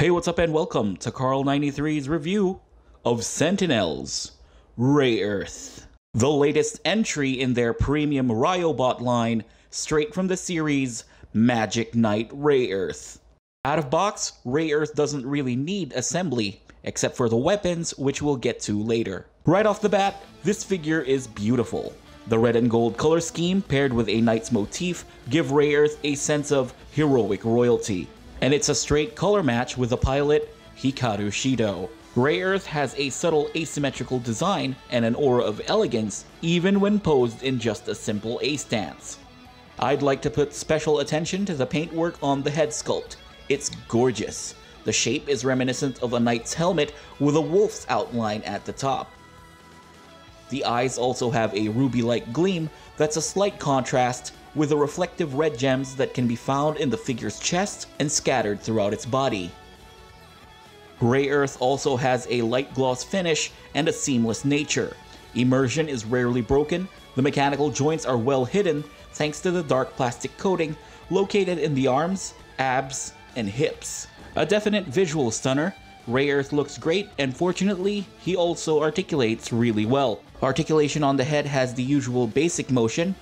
Hey, what's up and welcome to Carl93's review of Sentinels Rayearth, the latest entry in their premium Ryobot line straight from the series Magic Knight Rayearth. Out of box, Rayearth doesn't really need assembly, except for the weapons, which we'll get to later. Right off the bat, this figure is beautiful. The red and gold color scheme paired with a knight's motif give Rayearth a sense of heroic royalty. And it's a straight color match with the pilot Hikaru Shido. Rayearth has a subtle asymmetrical design and an aura of elegance even when posed in just a simple A stance. I'd like to put special attention to the paintwork on the head sculpt. It's gorgeous. The shape is reminiscent of a knight's helmet with a wolf's outline at the top. The eyes also have a ruby-like gleam that's a slight contrast with the reflective red gems that can be found in the figure's chest and scattered throughout its body. Rayearth also has a light gloss finish and a seamless nature. Immersion is rarely broken, the mechanical joints are well hidden thanks to the dark plastic coating located in the arms, abs, and hips. A definite visual stunner, Rayearth looks great, and fortunately, he also articulates really well. Articulation on the head has the usual basic motion.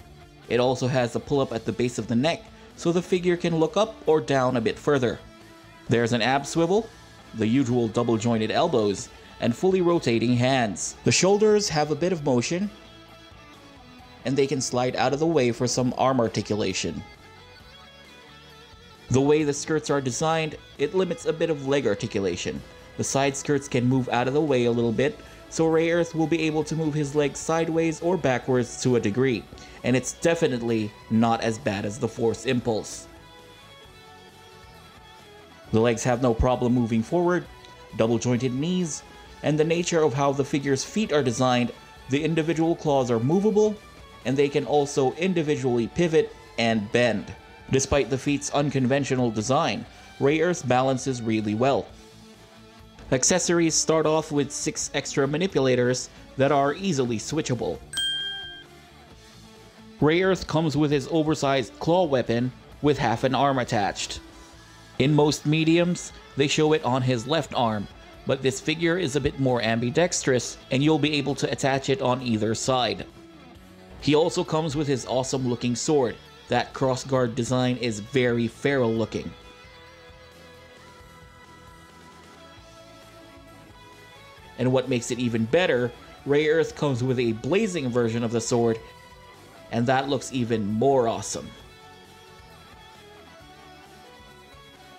It also has a pull-up at the base of the neck, so the figure can look up or down a bit further. There's an ab swivel, the usual double-jointed elbows, and fully rotating hands. The shoulders have a bit of motion, and they can slide out of the way for some arm articulation. The way the skirts are designed, it limits a bit of leg articulation. The side skirts can move out of the way a little bit, so Rayearth will be able to move his legs sideways or backwards to a degree, and it's definitely not as bad as the Force Impulse. The legs have no problem moving forward, double-jointed knees, and the nature of how the figure's feet are designed, the individual claws are movable, and they can also individually pivot and bend. Despite the feet's unconventional design, Rayearth balances really well. Accessories start off with 6 extra manipulators that are easily switchable. Rayearth comes with his oversized claw weapon with half an arm attached. In most mediums, they show it on his left arm, but this figure is a bit more ambidextrous and you'll be able to attach it on either side. He also comes with his awesome looking sword. That crossguard design is very feral looking. And what makes it even better, Rayearth comes with a blazing version of the sword, and that looks even more awesome.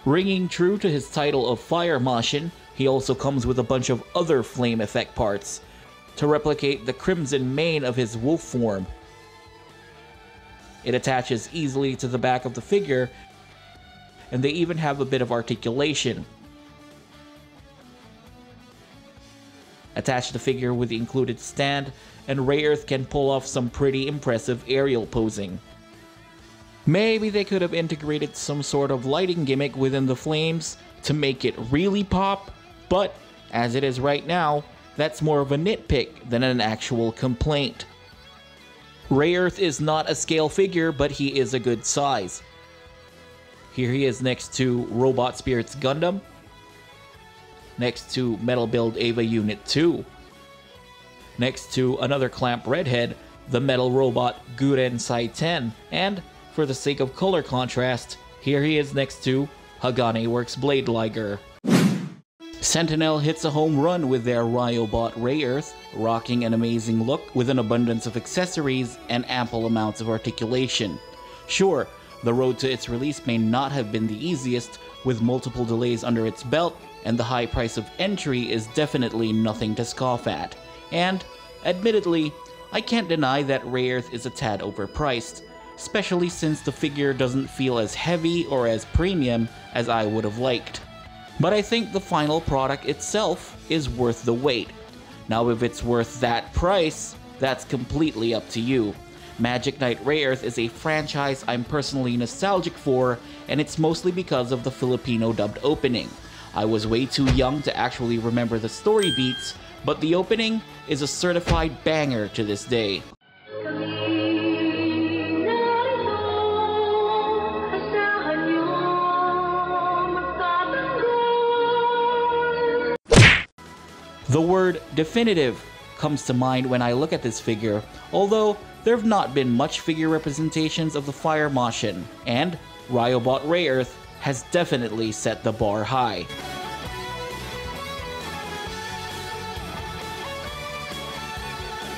Ringing true to his title of Fire Mashin, he also comes with a bunch of other flame effect parts to replicate the crimson mane of his wolf form. It attaches easily to the back of the figure, and they even have a bit of articulation. Attach the figure with the included stand, and Rayearth can pull off some pretty impressive aerial posing. Maybe they could have integrated some sort of lighting gimmick within the flames to make it really pop, but as it is right now, that's more of a nitpick than an actual complaint. Rayearth is not a scale figure, but he is a good size. Here he is next to Robot Spirits Gundam, next to Metal Build Eva Unit 2, next to another Clamp Redhead, the Metal Robot Guren Sai 10, and, for the sake of color contrast, here he is next to Hagane Works Blade Liger. Sentinel hits a home run with their Ryobot Rayearth, rocking an amazing look with an abundance of accessories and ample amounts of articulation. Sure, the road to its release may not have been the easiest, with multiple delays under its belt, and the high price of entry is definitely nothing to scoff at. And, admittedly, I can't deny that Rayearth is a tad overpriced, especially since the figure doesn't feel as heavy or as premium as I would have liked. But I think the final product itself is worth the wait. Now if it's worth that price, that's completely up to you. Magic Knight Rayearth is a franchise I'm personally nostalgic for, and it's mostly because of the Filipino dubbed opening. I was way too young to actually remember the story beats, but the opening is a certified banger to this day. The word definitive comes to mind when I look at this figure, although there have not been much figure representations of the Fire Machine, and Ryobot Rayearth has definitely set the bar high.